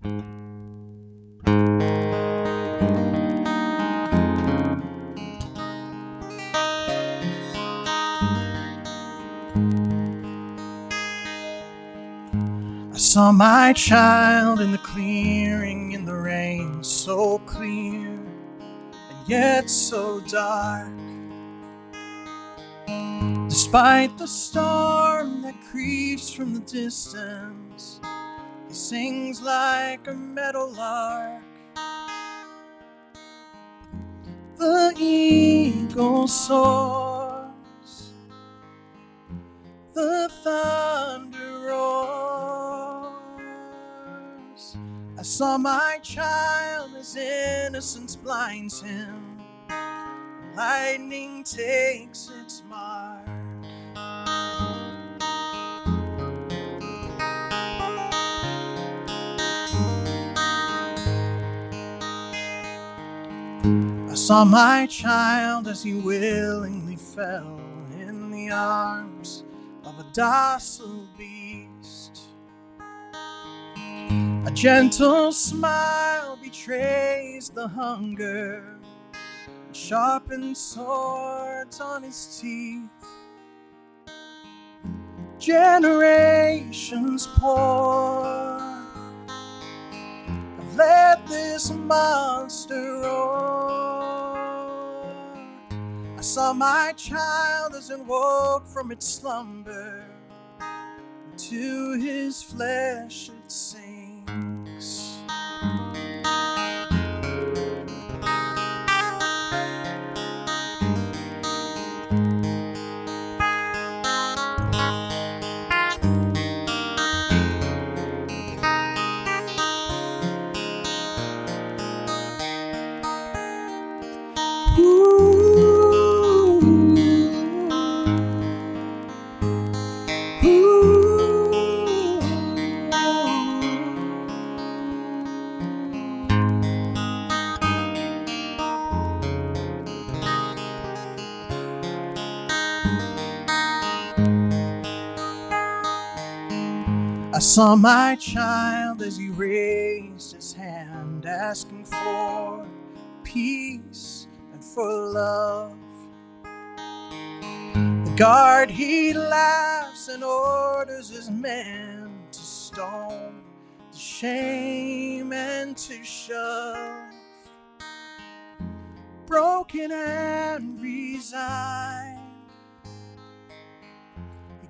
I saw my child in the clearing in the rain, so clear and yet so dark. Despite the storm that creeps from the distance, he sings like a meadowlark. The eagle soars, the thunder roars. I saw my child as innocence blinds him, lightning takes its mark. I saw my child as he willingly fell in the arms of a docile beast. A gentle smile betrays the hunger, sharpened swords on his teeth. Generations pour have let this monster roar. I saw my child as it woke from its slumber, and to his flesh it sinks. I saw my child as he raised his hand, asking for peace and for love. The guard, he laughs and orders his men to stone, to shame and to shove. Broken and resigned,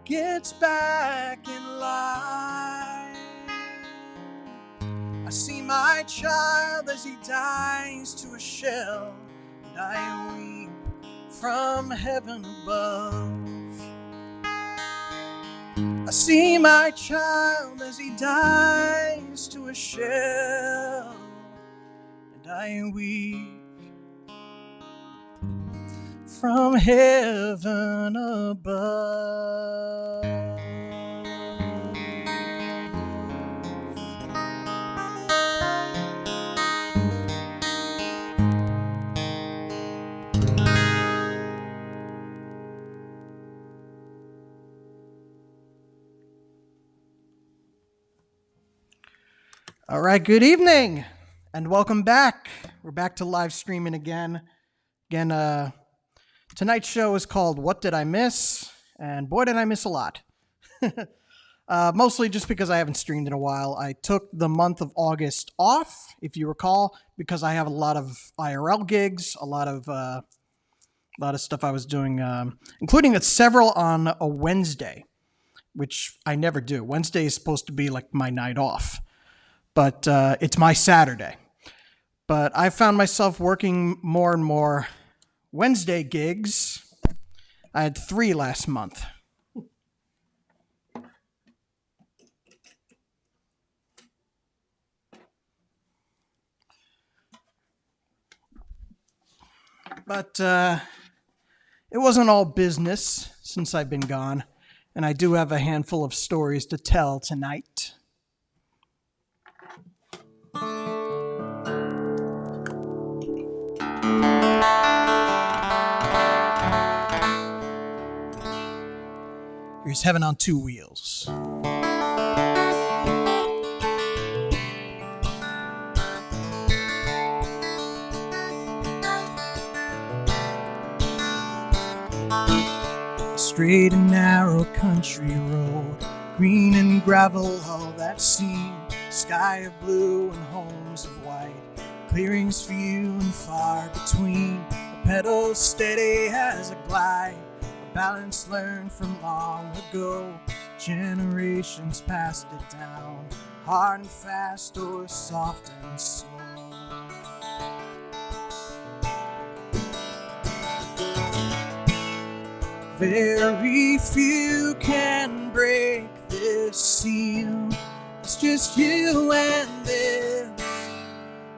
gets back in line. I see my child as he dies to a shell, and I weep from heaven above. I see my child as he dies to a shell, and I weep from heaven above. All right, good evening and welcome back. We're back to live streaming again. Tonight's show is called What Did I Miss? And boy, did I miss a lot. Mostly just because I haven't streamed in a while. I took the month of August off, if you recall, because I have a lot of IRL gigs, a lot of stuff I was doing, including several on a Wednesday, which I never do. Wednesday is supposed to be like my night off, but it's my Saturday. But I found myself working more and more Wednesday gigs. I had 3 last month. But it wasn't all business since I've been gone, and I do have a handful of stories to tell tonight. Here's Heaven on Two Wheels. straight and narrow country road, green and gravel, all that's seen, sky of blue and homes of white, clearings few and far between, the pedals steady as a glide, a balance learned from long ago, generations passed it down, hard and fast or soft and slow. Very few can break this seal. It's just you and this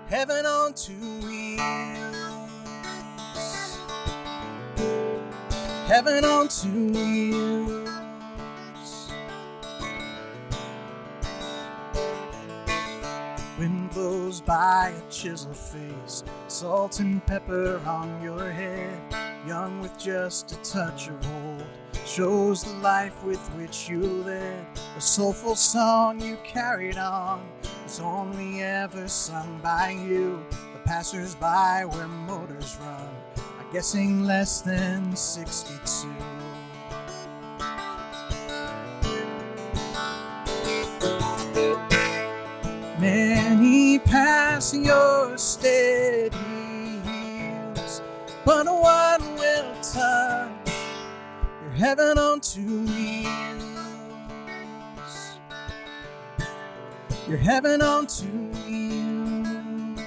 heaven on two wheels. Heaven on two wheels. Wind blows by a chisel face, salt and pepper on your head, young with just a touch of old, shows the life with which you led. The soulful song you carried on was only ever sung by you, the passers-by where motors run, I'm guessing less than 62. Many pass your steady heels, but one will touch your heaven on two wheels. Your heaven on two wheels.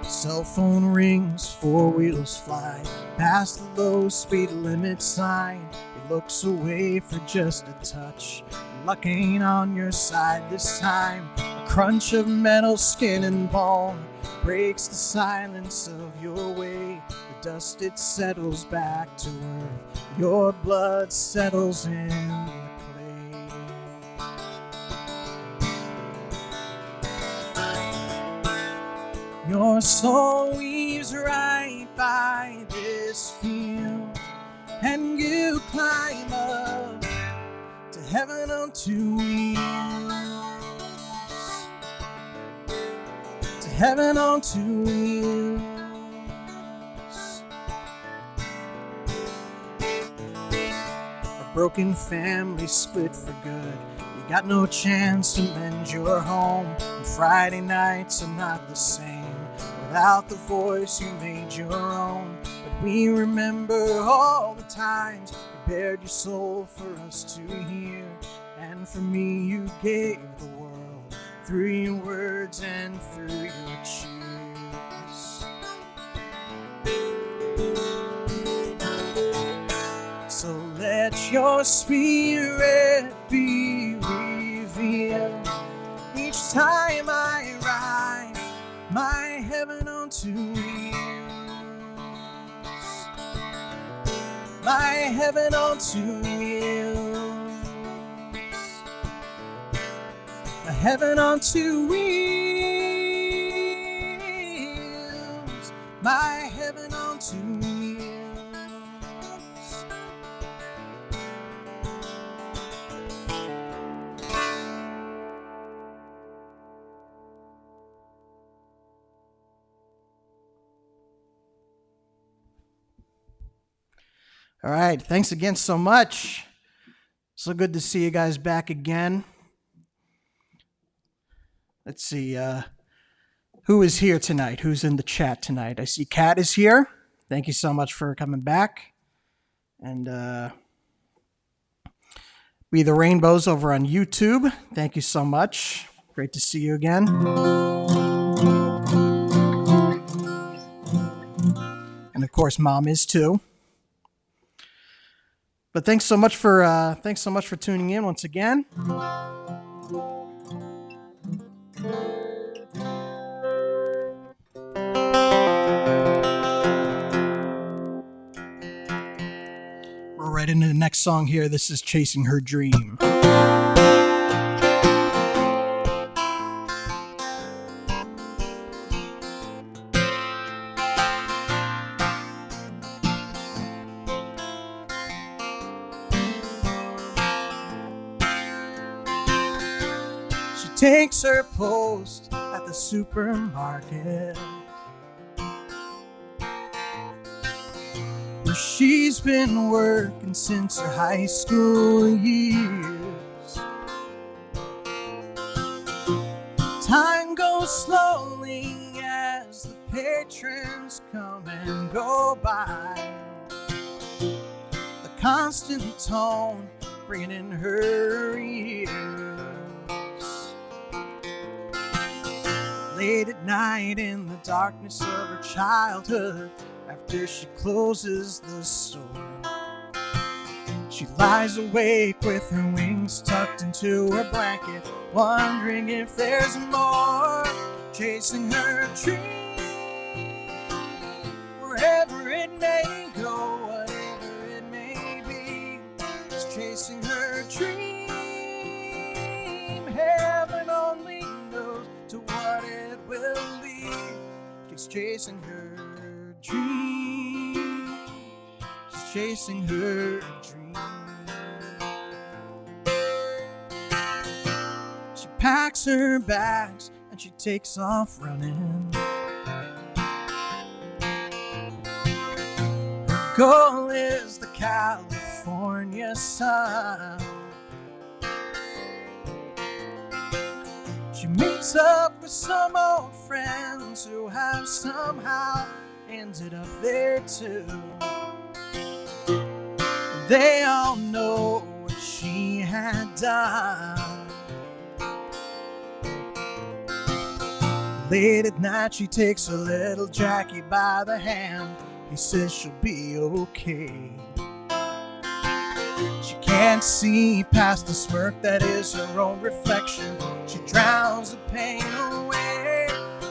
Cell phone rings, four wheels fly past the low speed limit sign. He looks away for just a touch. Luck ain't on your side this time. A crunch of metal, skin, and bone breaks the silence of your way. The dust, it settles back to earth. Your blood settles in the clay. Your soul weaves right by this field, and you climb up to heaven on two wheels. To heaven on two wheels. A broken family split for good. You got no chance to mend your home. And Friday nights are not the same without the voice you made your own. But we remember all the times you bared your soul for us to hear. And for me you gave the world through your words and through your cheers. So let your spirit be revealed each time I ride my heaven on two wheels. My heaven on two wheels. A heaven on two wheels. My heaven on two wheels. All right, thanks again so much. So good to see you guys back again. Let's see, who is here tonight? Who's in the chat tonight? I see Kat is here. Thank you so much for coming back. And Be the Rainbows over on YouTube. Thank you so much. Great to see you again. And of course, Mom is too. But thanks so much for tuning in once again. We're right into the next song here. This is Chasing Her Dream. Takes her post at the supermarket. where she's been working since her high school years. Time goes slowly as the patrons come and go by. The constant tone ringing in her ears. Late at night in the darkness of her childhood, after she closes the store, she lies awake with her wings tucked into her blanket, wondering if there's more. Chasing her dream, wherever it may go, whatever it may be. She's chasing her dream, heaven only knows to what it will lead. She's chasing her dream, she's chasing her dream. She packs her bags and she takes off running. Her goal is the California sun. She meets up with some old friends who have somehow ended up there too. They all know what she had done. Late at night she takes her little Jackie by the hand. He says she'll be okay. She can't see past the smirk that is her own reflection. She drowns the pain away,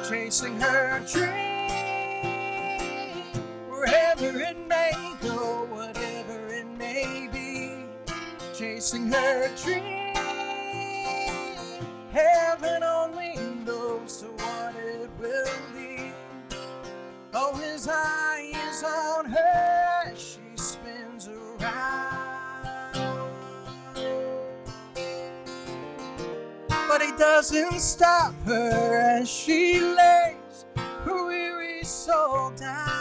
chasing her dream, wherever it may go, whatever it may be. Chasing her dream, heaven only knows to what it will lead. Oh, his eye is on her as she spins around, but he doesn't stop her as she lays her weary soul down.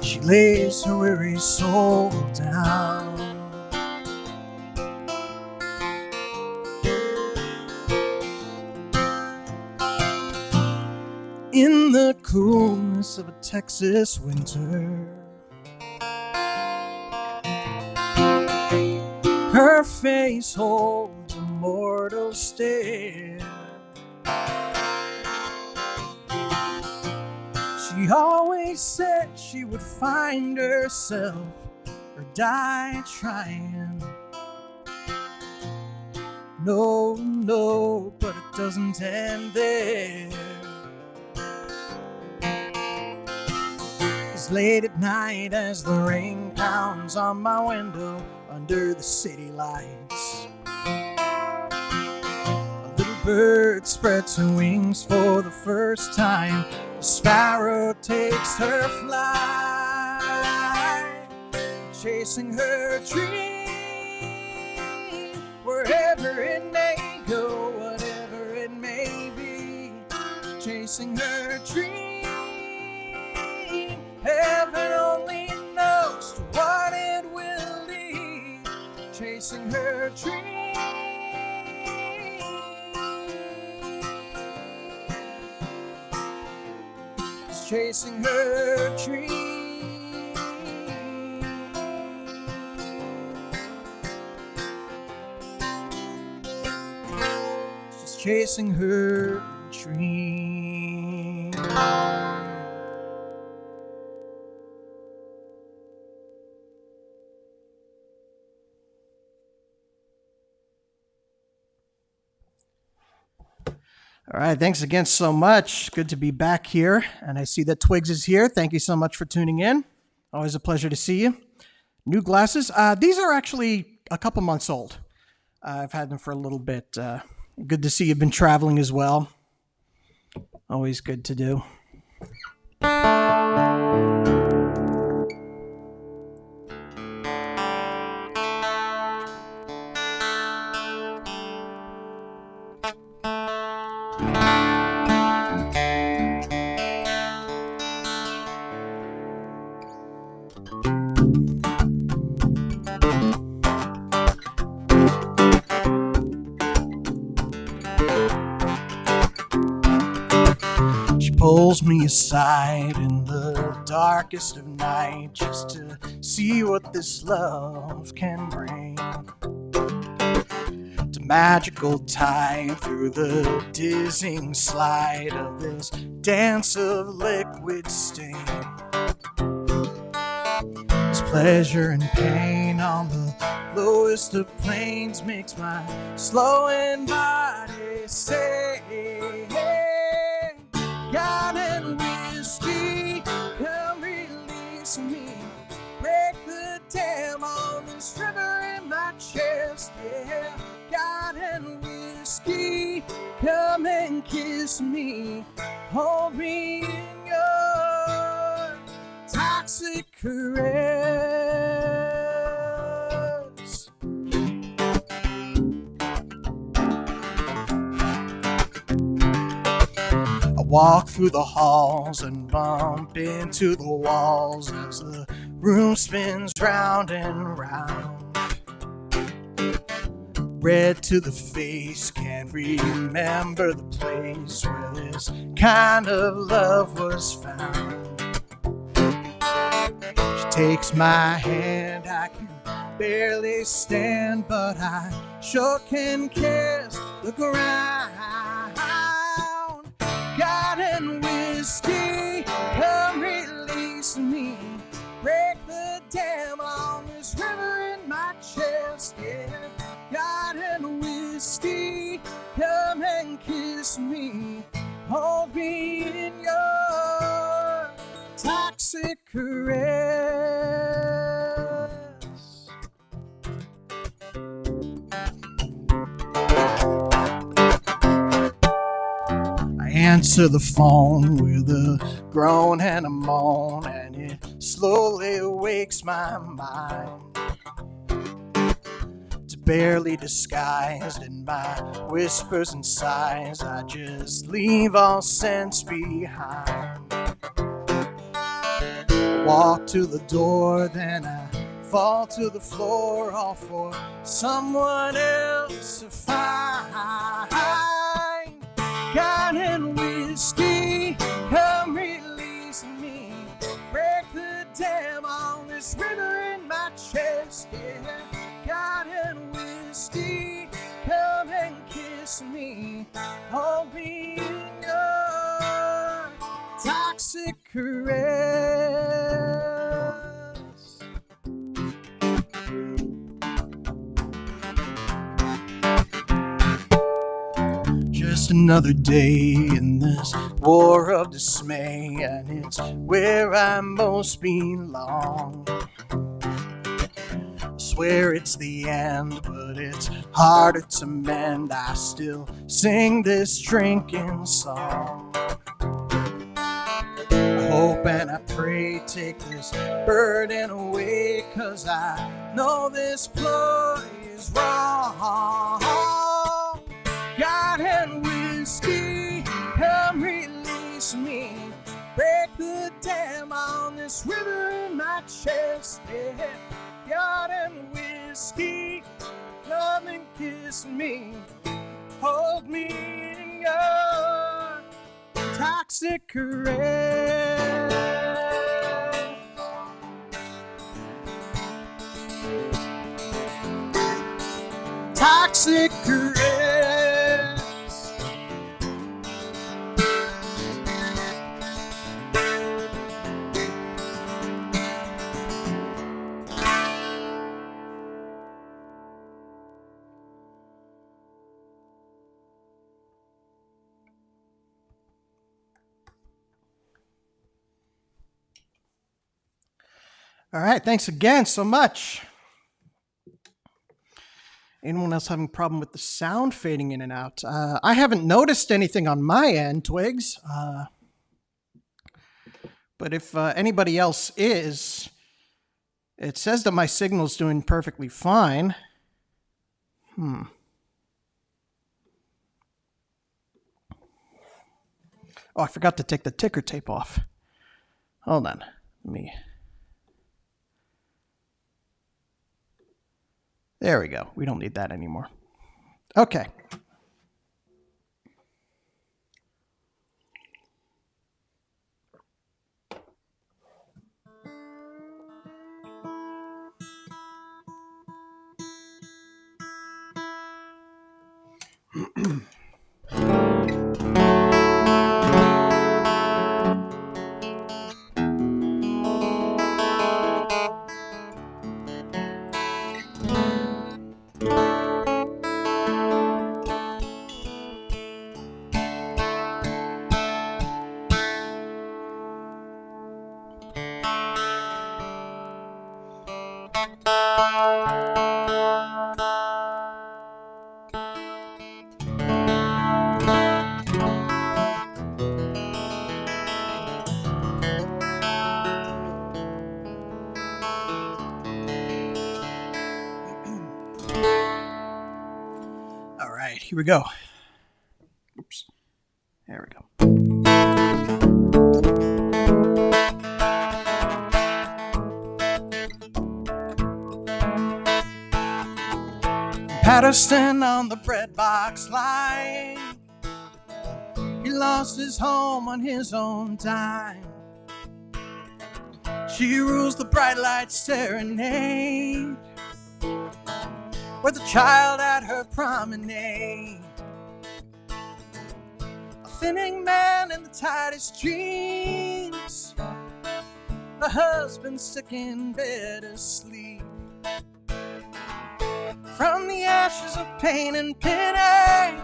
She lays her weary soul down. In the coolness of a Texas winter, her face holds a mortal stare. She always said she would find herself or die trying. No, no, but it doesn't end there. 'Cause late at night as the rain pounds on my window under the city lights, a little bird spreads her wings for the first time. A sparrow takes her flight, chasing her dream, wherever it may go, whatever it may be. Chasing her dream, heaven only knows to what it will lead. Chasing her dream, chasing her dream. She's chasing her dream. All right, thanks again so much. Good to be back here. And I see that Twigs is here. Thank you so much for tuning in. Always a pleasure to see you. New glasses. These are actually a couple months old. I've had them for a little bit. Good to see you've been traveling as well. Always good to do. pulls me aside in the darkest of night just to see what this love can bring. It's a magical tide through the dizzying slide of this dance of liquid stain. This pleasure and pain on the lowest of planes makes my slowing body say, God and whiskey, come release me. Break the dam on this river in my chest, yeah. God and whiskey, come and kiss me. Hold me in your toxic caress. I walk through the halls and bump into the walls as the room spins round and round. Red to the face, can't remember the place where this kind of love was found. She takes my hand, I can barely stand, but I sure can kiss the ground. God and whiskey, come release me. Break the dam on this river in my chest, yeah. God and whiskey, come and kiss me. Hold me in your toxic caress. I answer the phone with a groan and a moan, and it slowly wakes my mind. It's barely disguised in my whispers and sighs. I just leave all sense behind. I walk to the door, then I fall to the floor, all for someone else to find. God and whiskey, come release me. Break the dam on this river in my chest, yeah. God and whiskey, come and kiss me. Hold me in your toxic caress. Just another day in this war of dismay, and it's where I most belong. I swear it's the end, but it's harder to mend. I still sing this drinking song. I hope and I pray, take this burden away, 'cause I know this ploy is wrong. God and whiskey, come release me. Break the dam on this river in my chest, yeah. God and whiskey, come and kiss me. Hold me in your toxic caress. Toxic caress. All right, thanks again so much. Anyone else having a problem with the sound fading in and out? I haven't noticed anything on my end, Twigs. But if anybody else is, it says that my signal's doing perfectly fine. Oh, I forgot to take the ticker tape off. Hold on. Let me... There we go. We don't need that anymore. Okay. All right, here we go. Oops. There we go. Patterson on the bread box line. He lost his home on his own dime. She rules the bright light serenade with a child at her promenade. A thinning man in the tightest jeans. The husband sick in bed asleep. From the ashes of pain and pity,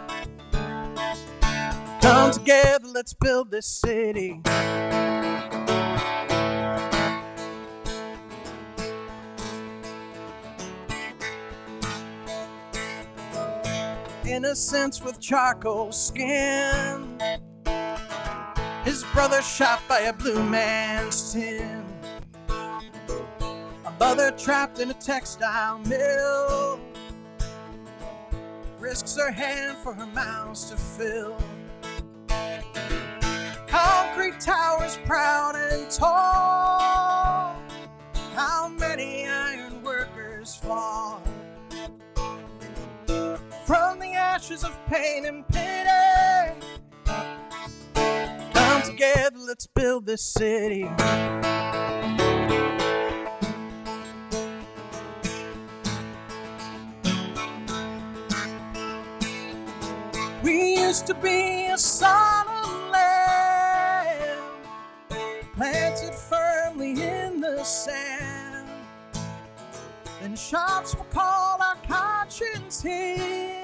come together, let's build this city. Innocence with charcoal skin, his brother shot by a blue man's tin. A mother trapped in a textile mill risks her hand for her mouths to fill. Concrete towers proud and tall, how many iron workers fall? From the ashes of pain and pity, come together, let's build this city. We used to be a solid land, planted firmly in the sand. Then shops will call our conscience here.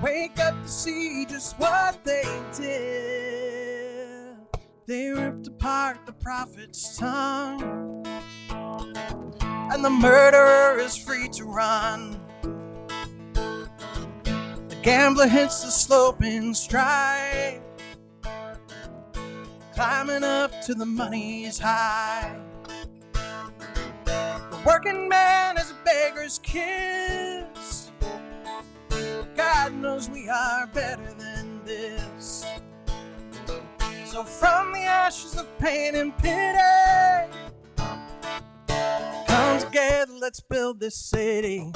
Wake up to see just what they did. They ripped apart the prophet's tongue, and the murderer is free to run. The gambler hits the slope in stride, climbing up to the money's high. The working man is a beggar's kiss. God knows we are better than this. So from the ashes of pain and pity, come together, let's build this city.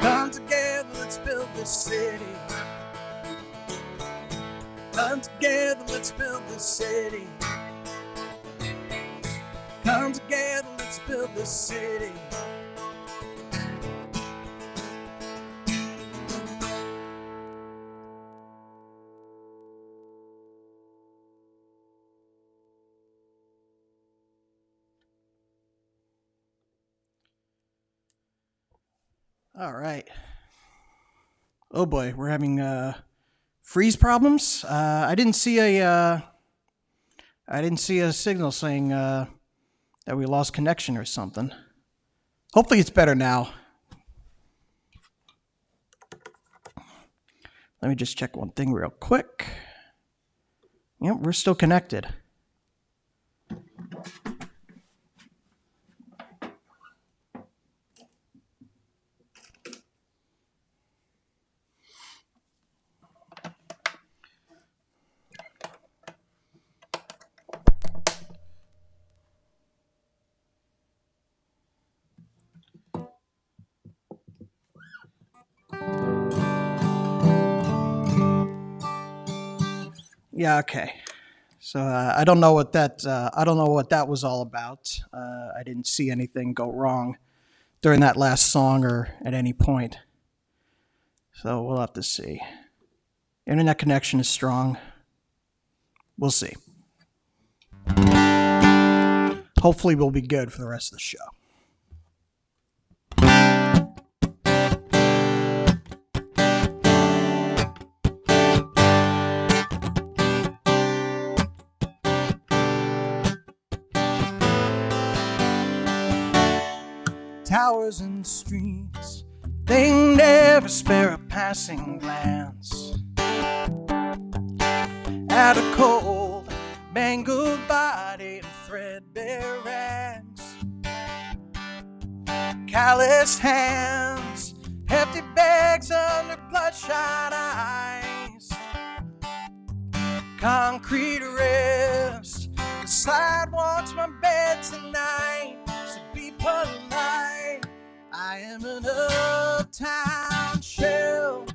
Come together, let's build this city. Come together, let's build this city. Come together, let's build this city. All right. Oh boy, we're having freeze problems. I didn't see a signal saying that we lost connection or something. Hopefully it's better now. Let me just check one thing real quick. Yep, we're still connected. Yeah, okay. So I don't know what that was all about. I didn't see anything go wrong during that last song or at any point. So we'll have to see. Internet connection is strong. We'll see. Hopefully we'll be good for the rest of the show. Towers and streets, they never spare a passing glance at a cold, mangled body and threadbare rags. Calloused hands, hefty bags under bloodshot eyes. Concrete rest, the sidewalks, my bed tonight. So be polite. I am an uptown shell,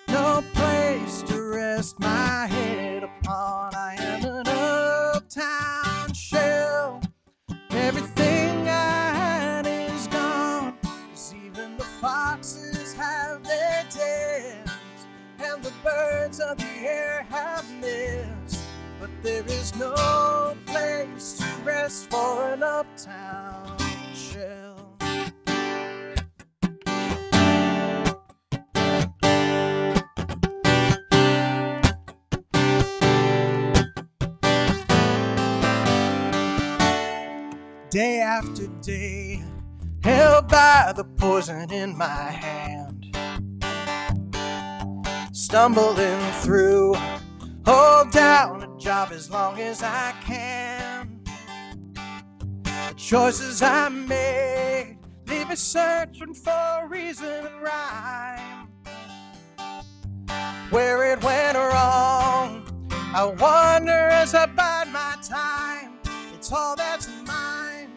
no place to rest my head upon. I am an uptown shell. Everything I had is gone, 'cause even the foxes have their dens, and the birds of the air have nests. But there is no place to rest for an uptown shell. Day after day, held by the poison in my hand, stumbling through, hold down a job as long as I can. The choices I made leave me searching for reason and rhyme. Where it went wrong, I wonder as I bide my time. It's all that's mine.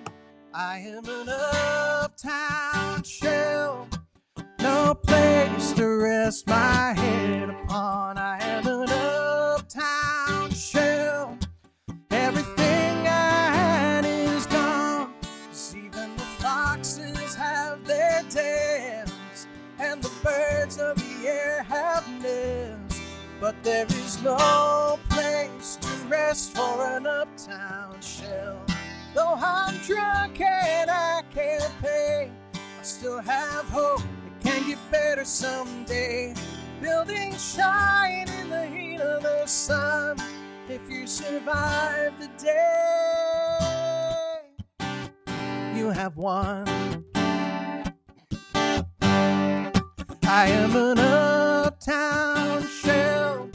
I am an uptown shell, no place to rest my head upon. I am an uptown shell. Everything I had is gone, 'cause even the foxes have their dens, and the birds of the air have nests. But there is no place to rest for an uptown shell. Though I'm drunk and I can't pay, I still have hope it can get better someday. Buildings shine in the heat of the sun if you survive the day. You have won. I am an uptown shell,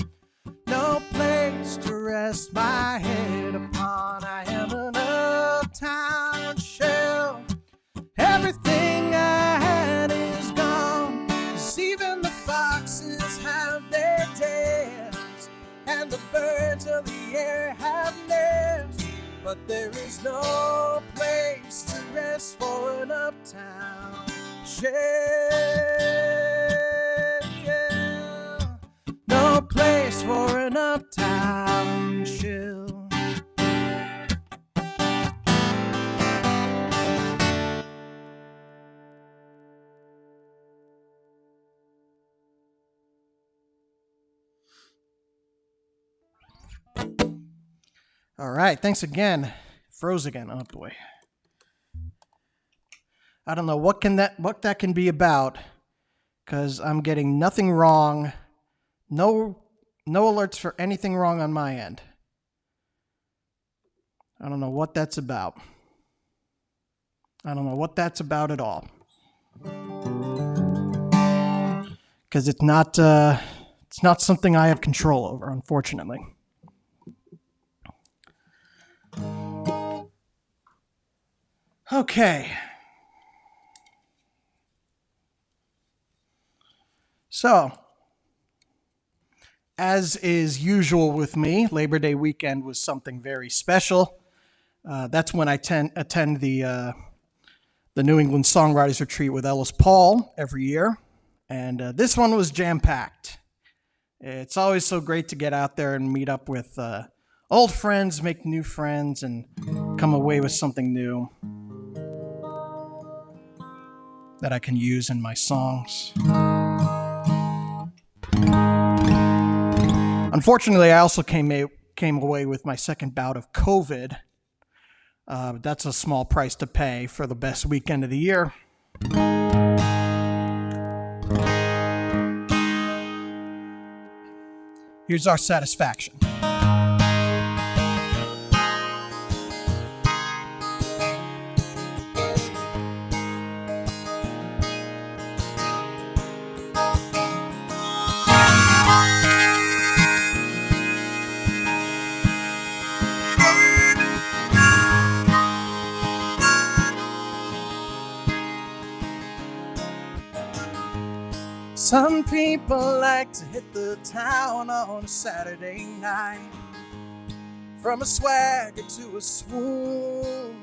no place to rest my head upon. I am an uptown shell. Everything I had is gone, 'cause even the foxes have their dens, and the birds of the air have nests. But there is no place to rest for an uptown shell. No place for an uptown shell. All right, thanks again. Froze again. Oh boy. I don't know what that can be about, because I'm getting nothing wrong. No alerts for anything wrong on my end. I don't know what that's about. I don't know what that's about at all. Because it's not something I have control over, unfortunately. Okay. So, as is usual with me, Labor Day weekend was something very special. That's when I attend the New England Songwriters Retreat with Ellis Paul every year. And this one was jam-packed. It's always so great to get out there and meet up with old friends, make new friends, and come away with something new that I can use in my songs. Unfortunately, I also came away with my second bout of COVID. That's a small price to pay for the best weekend of the year. Here's our satisfaction. Some people like to hit the town on a Saturday night, from a swagger to a swoon.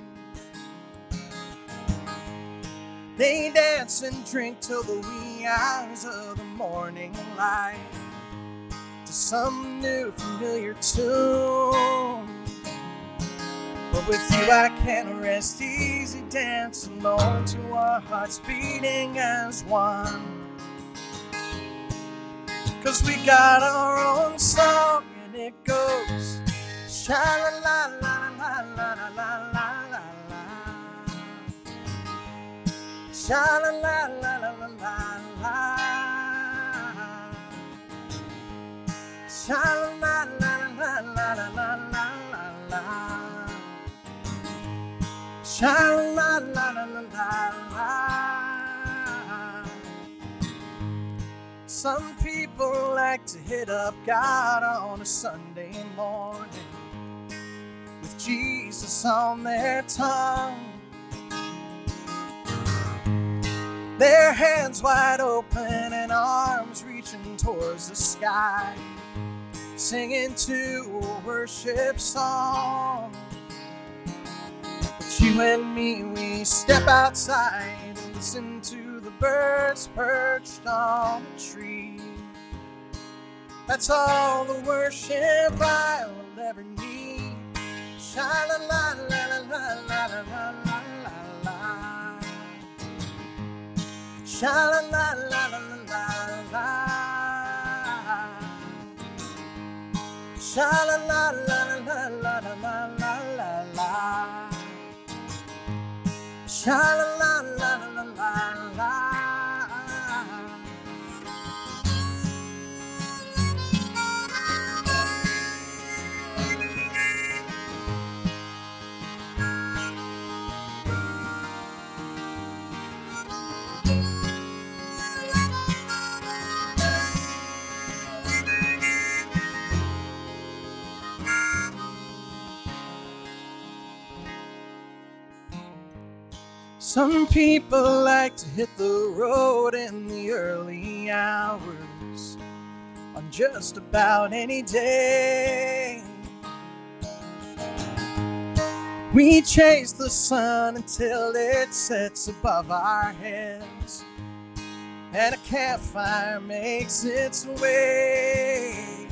They dance and drink till the wee hours of the morning light to some new familiar tune. But with you I can rest easy, dance alone to our hearts beating as one. 'Cause we got our own song and it goes sha la la la la la la la la la, sha la la la la la la la, sha la la la la la la la la, sha la la la la la. Some people like to hit up God on a Sunday morning with Jesus on their tongue, their hands wide open and arms reaching towards the sky, singing to a worship song. But you and me, we step outside and listen to the birds perched on the tree. That's all the worship I will ever need. Sha la la la la la la la la la. Sha la la la la la la. Sha la la la la la la la la. Sha la la la la la la. Some people like to hit the road in the early hours on just about any day. We chase the sun until it sets above our heads, and a campfire makes its way.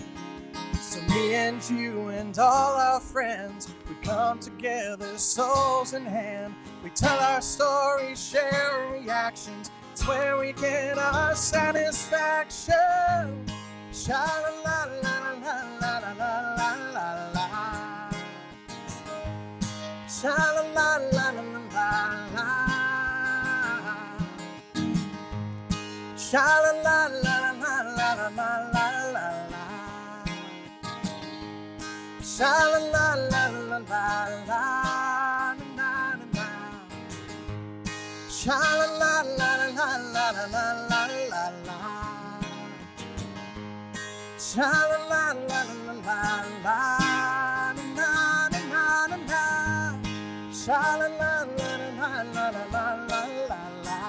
So me and you and all our friends, we come together, souls in hand. We tell our stories, share reactions. It's where we get our satisfaction. Sha la la la la la la la la la la. Sha la la la la la la. Sha la la la la la la la la. Sha la la la la la la. Sha la la la la la la la la la. Sha la la la la la la na na na na. Sha la la la la la la la la la.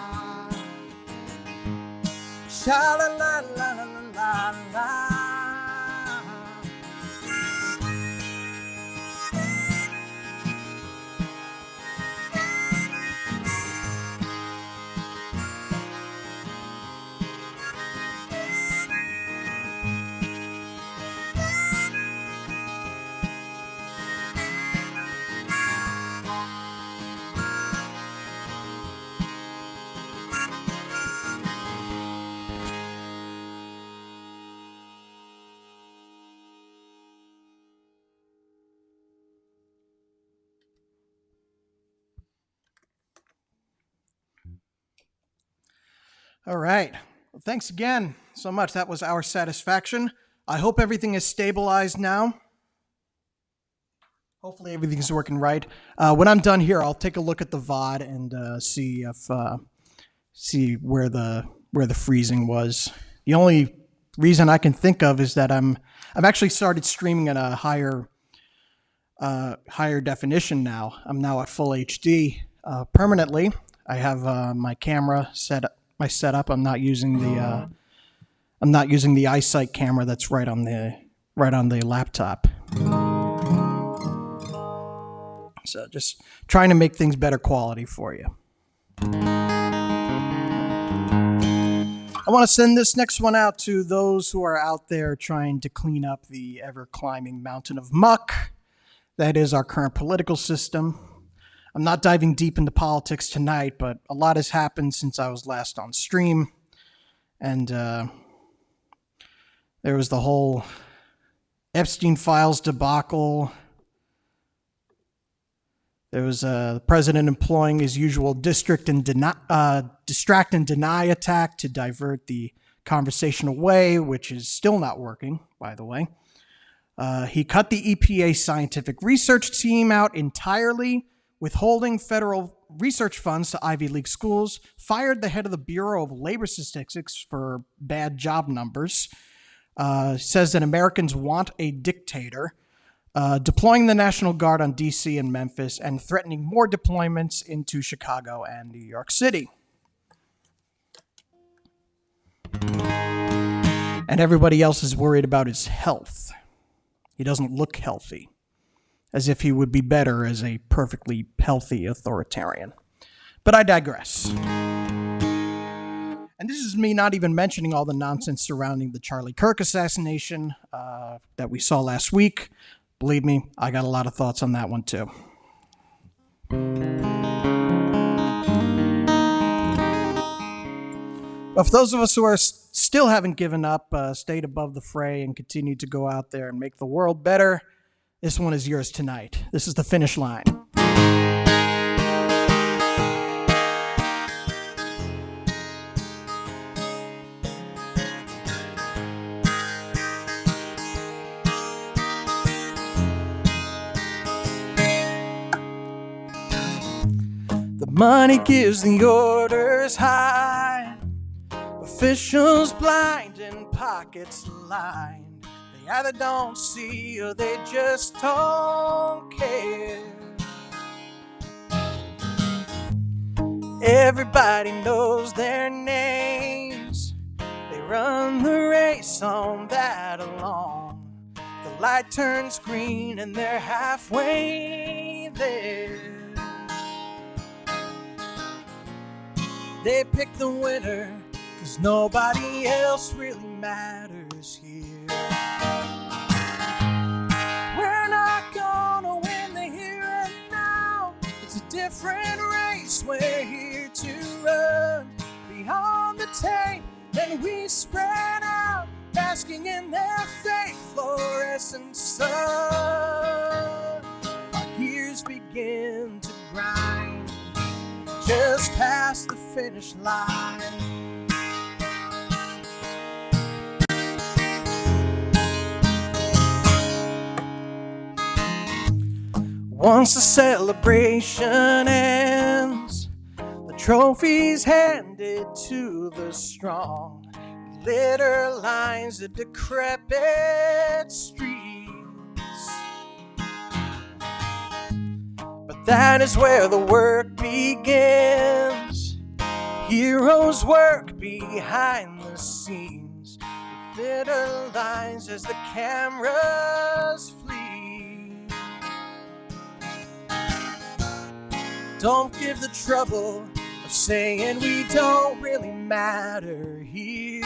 Sha la la la la la la. All right. Well, thanks again so much. That was our satisfaction. I hope everything is stabilized now. Hopefully everything's working right. When I'm done here, I'll take a look at the VOD and see where the freezing was. The only reason I can think of is that I've actually started streaming at a higher definition now. I'm now at full HD permanently. I have my camera set up. I'm not using the iSight camera that's right on the laptop. So just trying to make things better quality for you. I want to send this next one out to those who are out there trying to clean up the ever-climbing mountain of muck that is our current political system. I'm not diving deep into politics tonight, but a lot has happened since I was last on stream. And there was the whole Epstein Files debacle. There was the president employing his usual distract and deny attack to divert the conversation away, which is still not working, by the way. He cut the EPA scientific research team out entirely, withholding federal research funds to Ivy League schools, fired the head of the Bureau of Labor Statistics for bad job numbers, says that Americans want a dictator, deploying the National Guard on D.C. and Memphis, and threatening more deployments into Chicago and New York City. And everybody else is worried about his health. He doesn't look healthy, as if he would be better as a perfectly healthy authoritarian. But I digress. And this is me not even mentioning all the nonsense surrounding the Charlie Kirk assassination that we saw last week. Believe me, I got a lot of thoughts on that one too. But for those of us who are still haven't given up, stayed above the fray, and continue to go out there and make the world better, this one is yours tonight. This is The Finish Line. The money gives the orders high, officials blind and pockets lined. They either don't see or they just don't care. Everybody knows their names. They run the race on that alone. The light turns green and they're halfway there. They pick the winner, 'cause nobody else really matters here. We're not gonna win the here and now. It's a different race we're here to run. Beyond the tape, then we spread out, basking in their fake fluorescent sun. Our gears begin to grind just past the finish line. Once the celebration ends, the trophy's handed to the strong. Litter lines the decrepit streets. But that is where the work begins. Heroes work behind the scenes, with litter lines as the cameras flee. Don't give the trouble of saying we don't really matter here.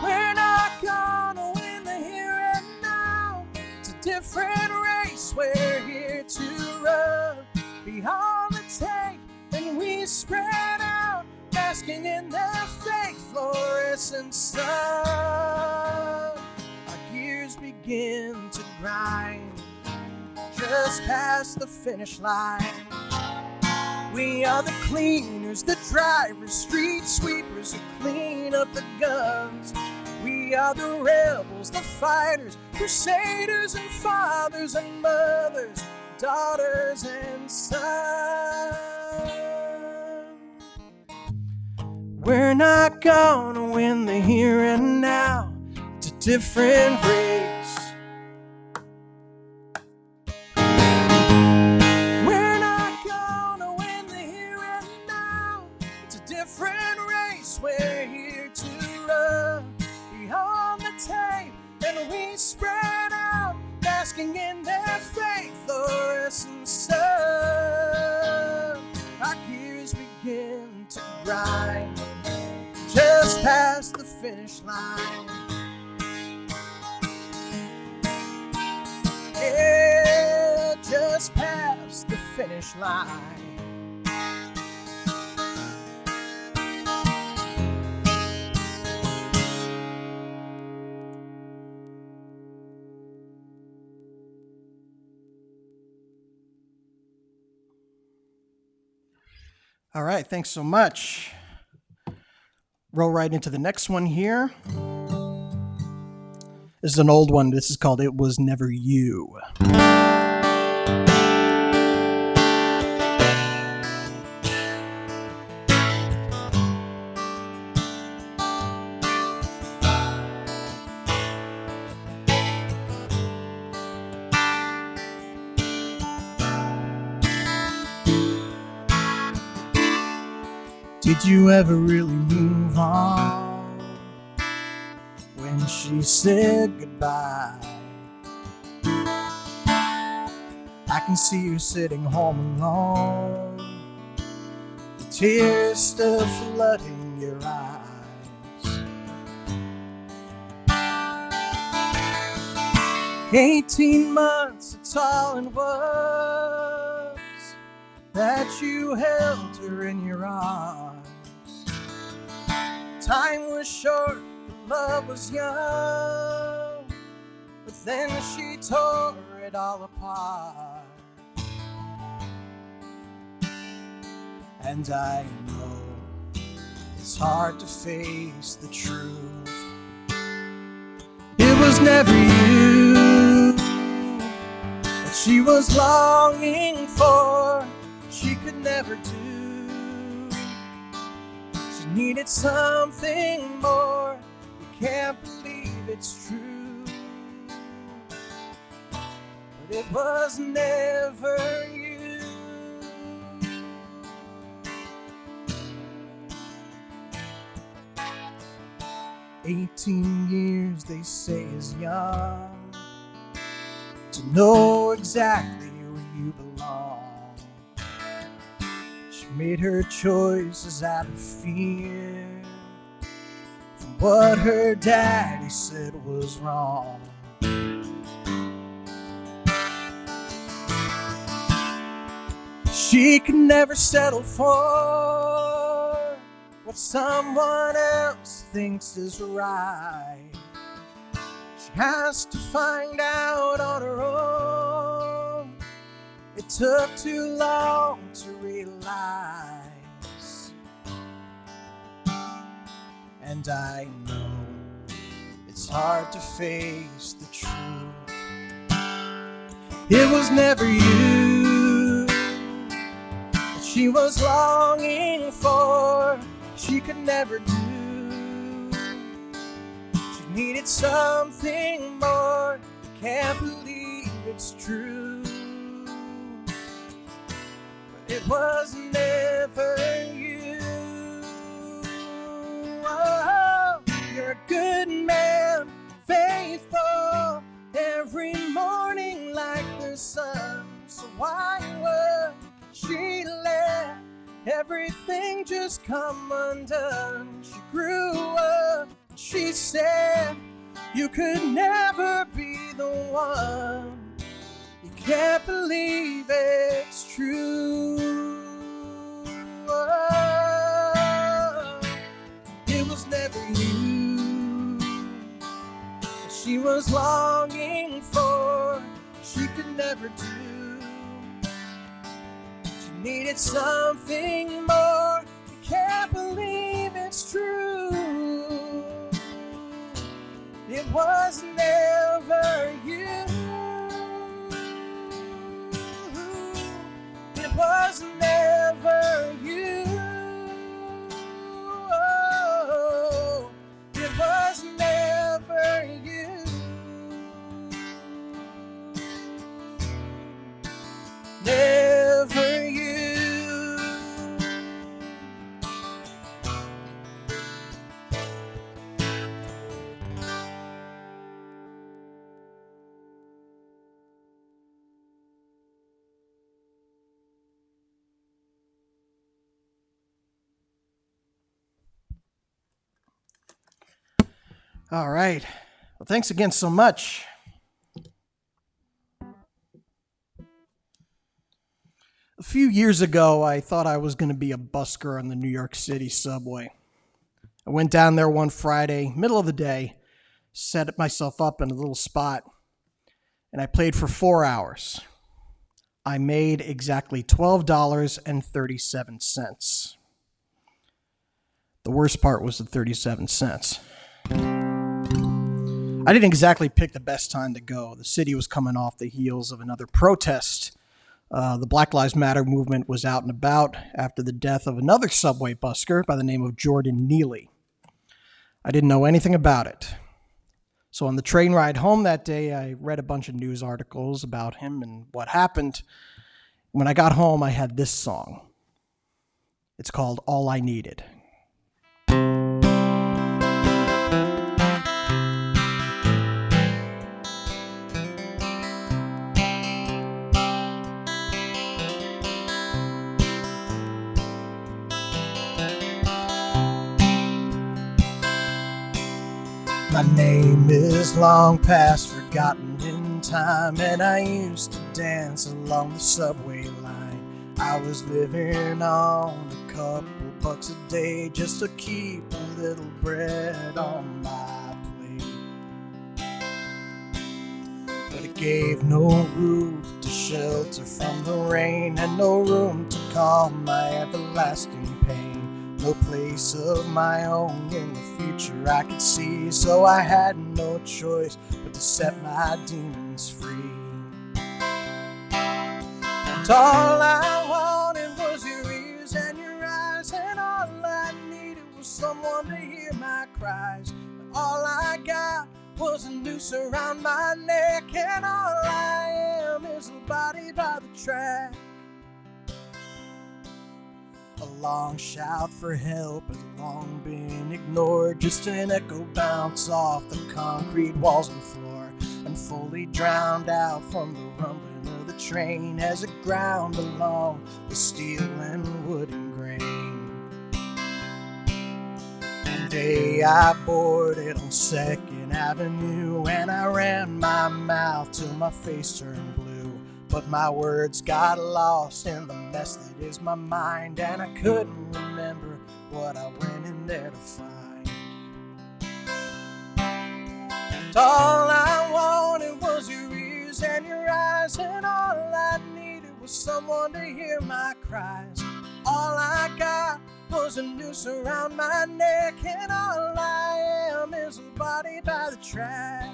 We're not gonna win the here and now. It's a different race we're here to run. Beyond the tape, then we spread out, basking in their fake fluorescent sun. Our gears begin to grind just past the finish line. We are the cleaners cleaners, the drivers, street sweepers who clean up the guns. We are the rebels, the fighters, crusaders and fathers and mothers, daughters and sons. We're not gonna win the here and now. It's a different race. We're not gonna win the here and now. It's a different race. We're here to run beyond the tape, and we spread out, basking in their faith, fluorescent sun. Our gears begin to grind just past the finish line. Yeah, just past the finish line. All right, thanks so much. Roll right into the next one here. This is an old one. This is called It Was Never You. Did you ever really move on when she said goodbye? I can see you sitting home alone, the tears still flooding your eyes. 18 months, it's all it was, that you held her in your arms. Time was short, but love was young, but then she tore it all apart. And I know it's hard to face the truth. It was never you that she was longing for, she could never do. She needed something more. You can't believe it's true, but it was never you. 18 years, they say, is young to know exactly where you belong. She made her choices out of fear from what her daddy said was wrong. She could never settle for what someone else thinks is right. She has to find out on her own. It took too long to realize. And I know it's hard to face the truth. It was never you that she was longing for, she could never do. She needed something more. I can't believe it's true, but it was never you. Oh, you're a good man, faithful, every morning like the sun. So why would she let everything just come undone? She grew up, she said you could never be the one. You can't believe it's true. Oh, it was never you that she was longing for, she could never do. Needed something more. can't believe it's true. It was never you. It was never you. Oh, it was never you. Never you. All right. Well, thanks again so much. A few years ago, I thought I was going to be a busker on the New York City subway. I went down there one Friday, middle of the day, set myself up in a little spot, and I played for 4 hours. I made exactly $12.37. The worst part was the 37 cents. I didn't exactly pick the best time to go. The city was coming off the heels of another protest. The Black Lives Matter movement was out and about after the death of another subway busker by the name of Jordan Neely. I didn't know anything about it. So on the train ride home that day, I read a bunch of news articles about him and what happened. When I got home, I had this song. It's called All I Needed. My name is long past forgotten in time, and I used to dance along the subway line. I was living on a couple bucks a day just to keep a little bread on my plate. But it gave no roof to shelter from the rain, and no room to calm my everlasting pain. No place of my own in the future I could see, so I had no choice but to set my demons free. And all I wanted was your ears and your eyes, and all I needed was someone to hear my cries. And all I got was a noose around my neck, and all I am is a body by the track. A long shout for help has long been ignored, just an echo bounce off the concrete walls and floor, and fully drowned out from the rumbling of the train as it ground along the steel and wooden grain. One day I boarded on 2nd Avenue, and I ran my mouth till my face turned blue. But my words got lost in the mess that is my mind, and I couldn't remember what I went in there to find. And all I wanted was your ears and your eyes, and all I needed was someone to hear my cries. All I got was a noose around my neck, and all I am is a body by the track.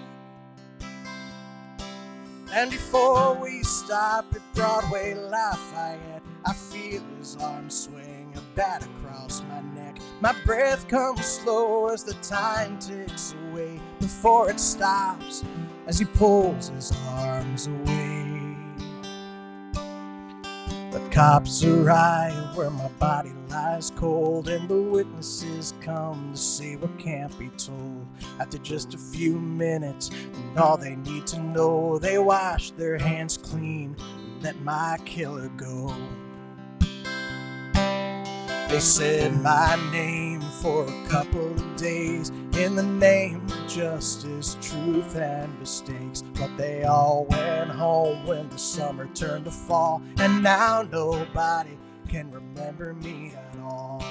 And before we stop at Broadway Lafayette, I feel his arm swing a bat across my neck. My breath comes slow as the time ticks away before it stops as he pulls his arms away. The cops arrive where my body lies cold, and the witnesses come to say what can't be told. After just a few minutes, and all they need to know, they wash their hands clean and let my killer go. They said my name for a couple of days in the name of justice, truth, and mistakes. But they all went home when the summer turned to fall, and now nobody can remember me at all.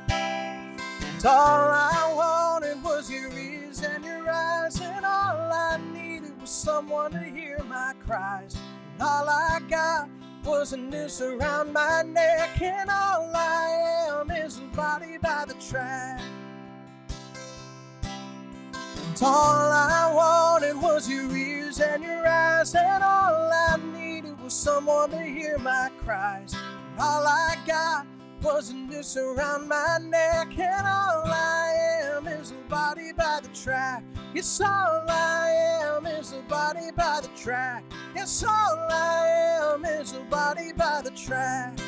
And all I wanted was your ears and your eyes, and all I needed was someone to hear my cries. And all I got was a noose around my neck, and all I am is a body by the track. And all I wanted was your ears and your eyes, and all I needed was someone to hear my cries. And all I got was a noose around my neck, and all I am is a body by the track. Yes, all I am is a body by the track. Yes, all I am is a body by the track.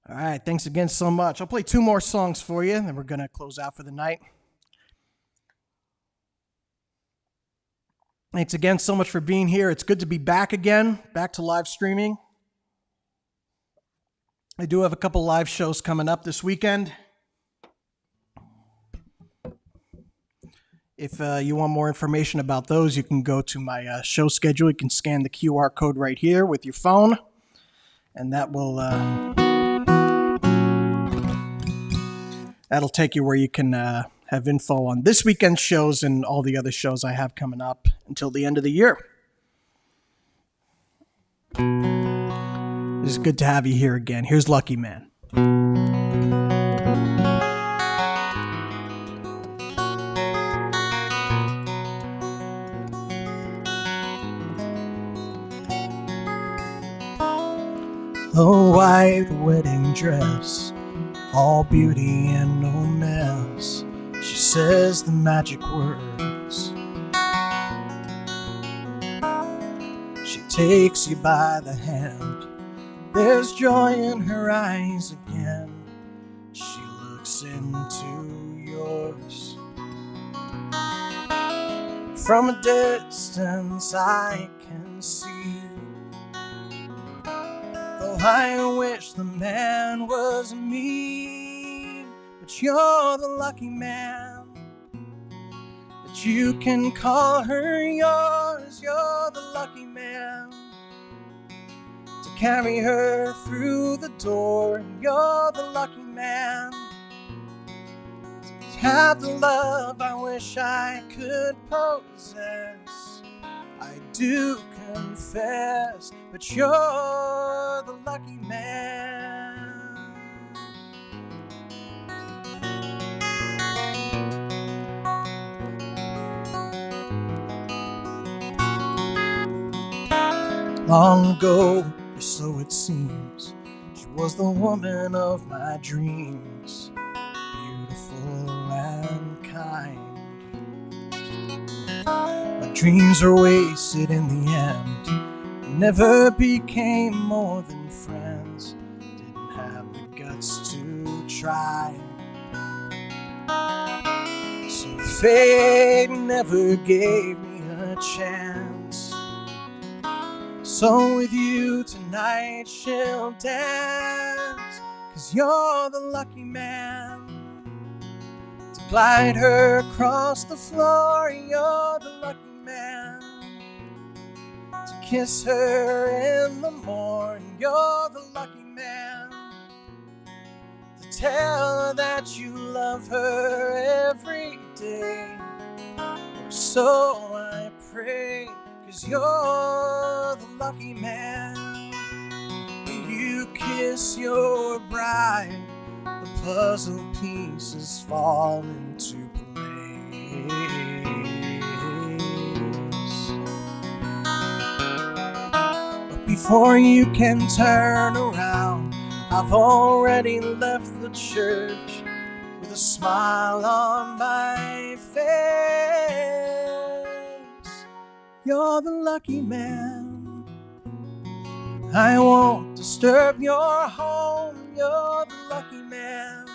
All right, thanks again so much. I'll play 2 more songs for you, then we're going to close out for the night. Thanks again so much for being here. It's good to be back again, back to live streaming. I do have a couple live shows coming up this weekend. If you want more information about those, you can go to my show schedule. You can scan the QR code right here with your phone, and that will that'll take you where you can have info on this weekend's shows and all the other shows I have coming up until the end of the year. It's good to have you here again. Here's Lucky Man. A white wedding dress, all beauty and no mess. She says the magic words. She takes you by the hand. There's joy in her eyes again. She looks into yours. From a distance I can see, though I wish the man was me, but you're the lucky man, that you can call her yours. You're the lucky man, to carry her through the door. You're the lucky man, to have the love I wish I could possess. I do confess, but you're the lucky man. Long ago, or so it seems, she was the woman of my dreams, beautiful and kind. My dreams were wasted in the end, never became more than friends, didn't have the guts to try. So fate never gave me a chance. So with you tonight she'll dance, 'cause you're the lucky man, to glide her across the floor. You're the lucky man, to kiss her in the morning. You're the lucky man, to tell her that you love her every day. Or so I pray, 'cause you're the lucky man. When you kiss your bride, the puzzle pieces fall into place. But before you can turn around, I've already left the church with a smile on my face. You're the lucky man, I won't disturb your home. You're the lucky man,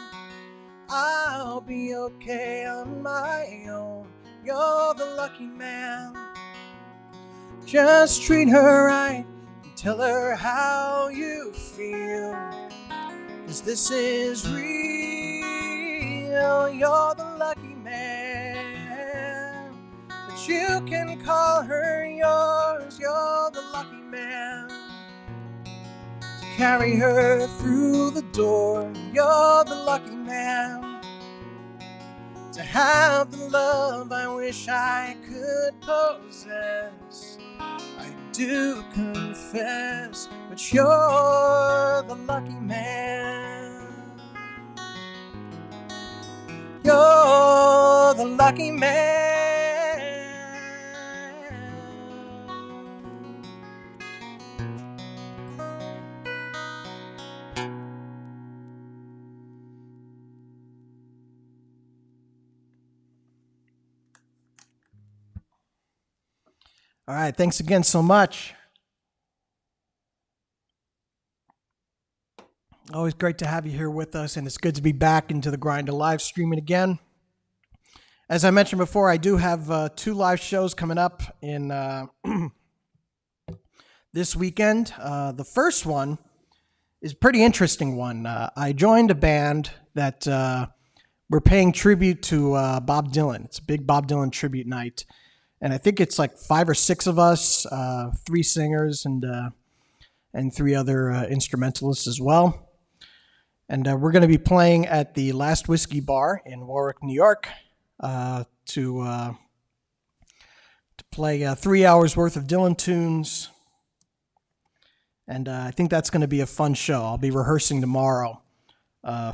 I'll be okay on my own. You're the lucky man, just treat her right and tell her how you feel, 'cause this is real. You're the lucky man, but you can call her yours. You're the lucky man, to carry her through the door. You're the lucky man to have the love I wish I could possess. I do confess, but you're the lucky man. You're the lucky man. All right, thanks again so much. Always great to have you here with us, and it's good to be back into the grind of live streaming again. As I mentioned before, I do have 2 live shows coming up in this weekend. The first one is a pretty interesting one. I joined a band that we're paying tribute to Bob Dylan. It's a big Bob Dylan tribute night. And I think it's like 5 or 6 of us, 3 singers and 3 other instrumentalists as well. And we're going to be playing at the Last Whiskey Bar in Warwick, New York, to play 3 hours worth of Dylan tunes. And I think that's going to be a fun show. I'll be rehearsing tomorrow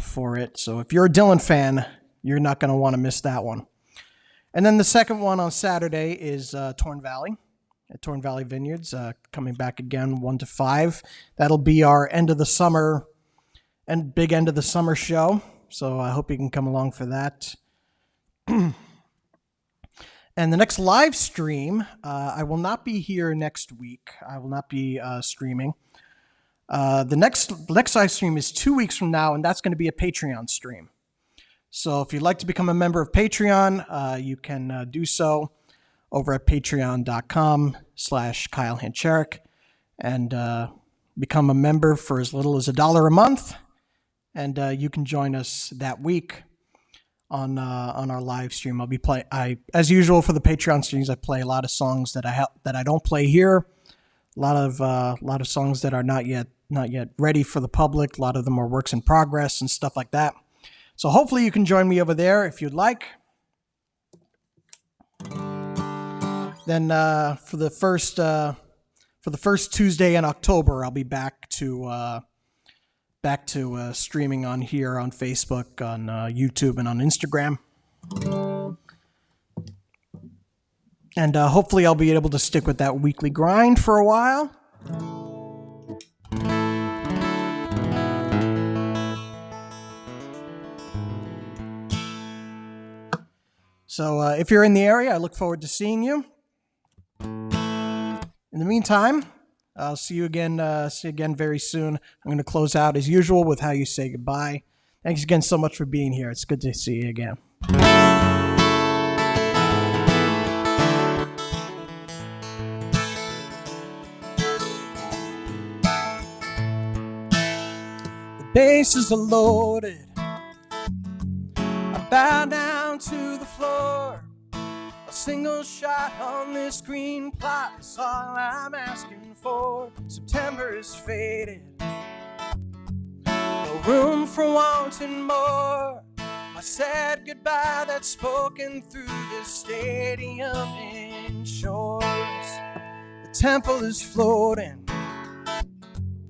for it. So if you're a Dylan fan, you're not going to want to miss that one. And then the second one on Saturday is Torn Valley, at Torn Valley Vineyards, coming back again 1 to 5. That'll be our end of the summer and big end of the summer show. So I hope you can come along for that. And the next live stream, I will not be here next week. I will not be streaming. The next live stream is 2 weeks from now, and that's going to be a Patreon stream. So if you'd like to become a member of Patreon, you can do so over at patreon.com/Kyle Hancherek and become a member for as little as $1 a month. And you can join us that week on our live stream. I'll be as usual for the Patreon streams. I play a lot of songs that I don't play here. A lot of songs that are not yet ready for the public. A lot of them are works in progress and stuff like that. So hopefully you can join me over there if you'd like. Then for the first Tuesday in October, I'll be back to streaming on here on Facebook, on YouTube, and on Instagram. And hopefully I'll be able to stick with that weekly grind for a while. So if you're in the area, I look forward to seeing you. In the meantime, I'll see you again very soon. I'm going to close out as usual with how you say goodbye. Thanks again so much for being here. It's good to see you again. The bases are loaded. I bow down to the floor. A single shot on this green plot is all I'm asking for. September is faded, no room for wanting more. I said goodbye, that's spoken through this stadium inshores. The temple is floating,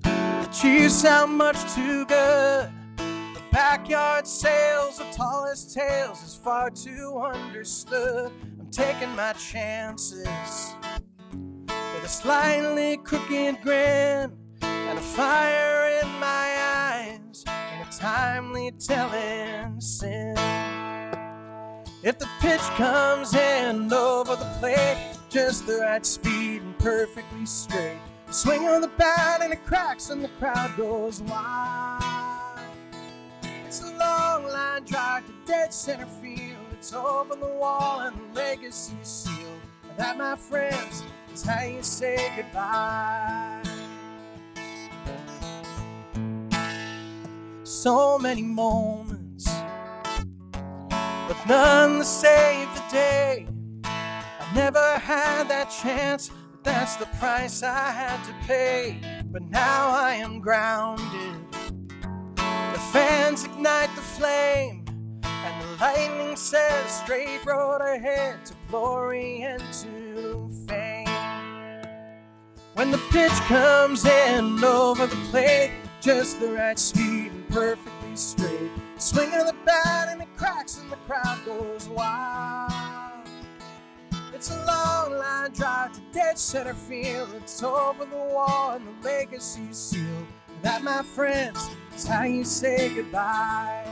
the cheers sound much too good. The backyard sales, the tallest tales is far too understood. I'm taking my chances with a slightly crooked grin and a fire in my eyes and a timely telling sin. If the pitch comes in over the plate, just the right speed and perfectly straight, swing on the bat and it cracks and the crowd goes wild. It's a long line drive to dead center field. It's over the wall and the legacy sealed. And that, my friends, is how you say goodbye. So many moments, but none to save the day. I never had that chance, but that's the price I had to pay. But now I am grounded, the fans ignite the flame, and the lightning says straight road ahead to glory and to fame. When the pitch comes in over the plate, just the right speed and perfectly straight, swing of the bat and it cracks and the crowd goes wild. It's a long line drive to dead center field. It's over the wall and the legacy's sealed. That, my friends, is how you say goodbye.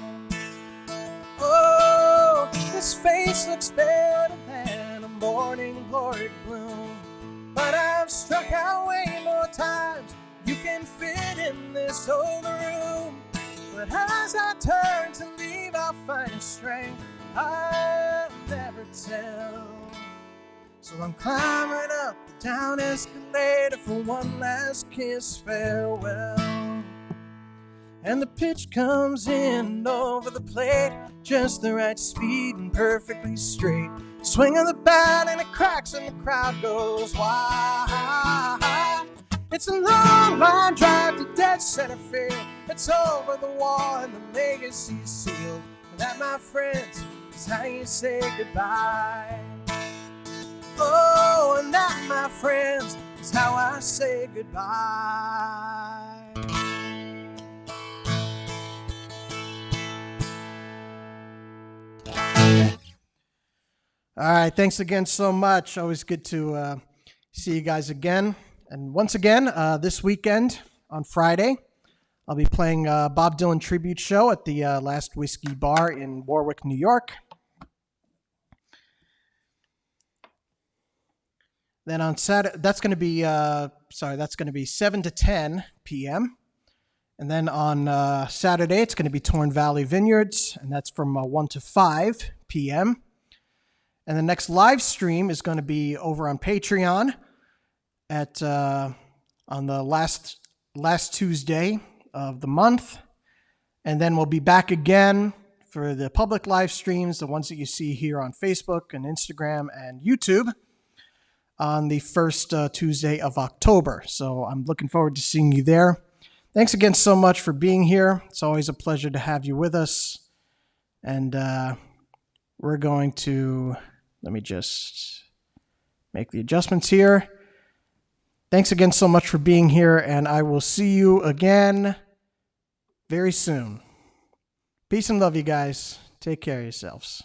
Oh, this face looks better than a morning glory bloom, but I've struck out way more times you can fit in this old room. But as I turn to leave, I'll find a strength I'll never tell. So I'm climbing up the down escalator for one last kiss farewell. And the pitch comes in over the plate, just the right speed and perfectly straight. Swing of the bat and it cracks and the crowd goes wild. It's a long line drive to dead center field. It's over the wall and the legacy's sealed. And that, my friends, is how you say goodbye. Oh, and that, my friends, is how I say goodbye. All right, thanks again so much. Always good to see you guys again. And once again, this weekend on Friday, I'll be playing Bob Dylan tribute show at the Last Whiskey Bar in Warwick, New York. Then on Saturday, that's going to be 7 to 10 p.m. And then on Saturday, it's going to be Torn Valley Vineyards, and that's from 1 to 5 p.m. And the next live stream is going to be over on Patreon at on the last Tuesday of the month. And then we'll be back again for the public live streams, the ones that you see here on Facebook and Instagram and YouTube, on the first Tuesday of October. So I'm looking forward to seeing you there. Thanks again so much for being here. It's always a pleasure to have you with us. And we're going to, let me just make the adjustments here. Thanks again so much for being here, and I will see you again very soon. Peace and love, you guys. Take care of yourselves.